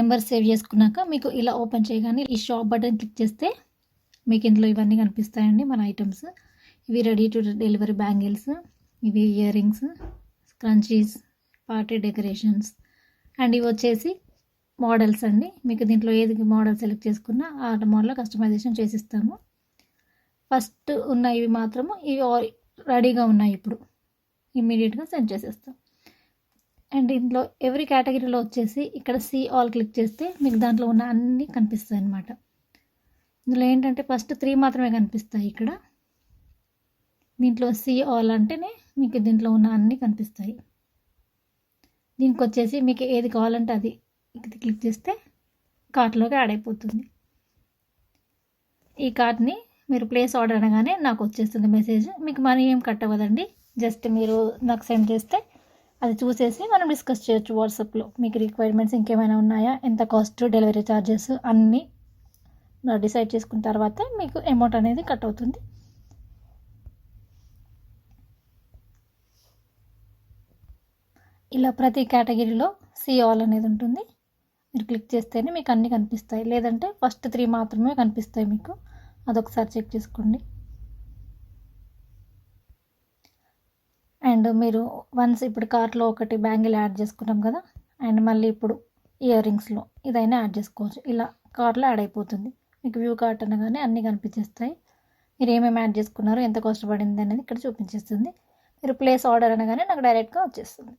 Number save చేసుకున్నాక మీకు ఇలా ఓపెన్ చేయగానే ఈ షాప్ బటన్ క్లిక్ చేస్తే మీకు ఇందులో ఇవన్నీ కనిపిస్తాయండి మన ఐటమ్స్. ఇవి రెడీ టు డెలివరీ బ్యాంగిల్స్, ఇవి ear rings, scrunchies, party decorations and ఇవి వచ్చేసి మోడల్స్ అండి. మీకు దీంట్లో ఏది మోడల్ సెలెక్ట్ చేసుకున్నా ఆ మోడల్లో కస్టమైజేషన్ చేసిస్తాము. ఫస్ట్ ఉన్న ఇవి మాత్రము ఇవి రెడీగా ఉన్నాయి, ఇప్పుడు ఇమ్మీడియట్గా సెండ్ చేసేస్తాం. అండ్ ఇందులో ఎవ్రీ కేటగిరీలో వచ్చేసి ఇక్కడ సీ ఆల్ క్లిక్ చేస్తే మీకు దాంట్లో ఉన్న అన్నీ కనిపిస్తాయి అన్నమాట. ఇందులో ఏంటంటే ఫస్ట్ 3 మాత్రమే కనిపిస్తాయి. ఇక్కడ దీంట్లో సీ ఆల్ అంటేనే మీకు దీంట్లో ఉన్న అన్నీ కనిపిస్తాయి. దీనికి వచ్చేసి మీకు ఏది కావాలంటే అది క్లిక్ చేస్తే కార్ట్లోకి యాడ్ అయిపోతుంది. ఈ కార్ట్ని మీరు ప్లేస్ ఆర్డర్ అనగానే నాకు వచ్చేస్తుంది మెసేజ్. మీకు మనీ ఏం కట్ అవ్వదండి, జస్ట్ మీరు నాకు సెండ్ చేస్తే అది చూసేసి మనం డిస్కస్ చేయొచ్చు వాట్సాప్లో. మీకు రిక్వైర్మెంట్స్ ఇంకేమైనా ఉన్నాయా, ఎంత కాస్ట్, డెలివరీ ఛార్జెస్ అన్నీ డిసైడ్ చేసుకున్న తర్వాత మీకు అమౌంట్ అనేది కట్ అవుతుంది. ఇలా ప్రతి కేటగిరీలో సీ ఆల్ అనేది ఉంటుంది. మీరు క్లిక్ చేస్తేనే మీకు అన్నీ కనిపిస్తాయి, లేదంటే ఫస్ట్ 3 మాత్రమే కనిపిస్తాయి మీకు. అదొకసారి చెక్ చేసుకోండి. అండ్ మీరు వన్స్ ఇప్పుడు కార్ట్లో ఒకటి బ్యాంగిల్ యాడ్ చేసుకున్నాం కదా, అండ్ మళ్ళీ ఇప్పుడు ఇయర్ రింగ్స్లో ఇదైనా యాడ్ చేసుకోవచ్చు. ఇలా కార్ట్లో యాడ్ అయిపోతుంది. మీకు వ్యూ కార్ట్ అనగానే అన్నీ కనిపించేస్తాయి. మీరు ఏమేమి యాడ్ చేసుకున్నారో, ఎంత కాస్ట్ పడింది అనేది ఇక్కడ చూపించేస్తుంది. మీరు ప్లేస్ ఆర్డర్ అనగానే నాకు డైరెక్ట్గా వచ్చేస్తుంది.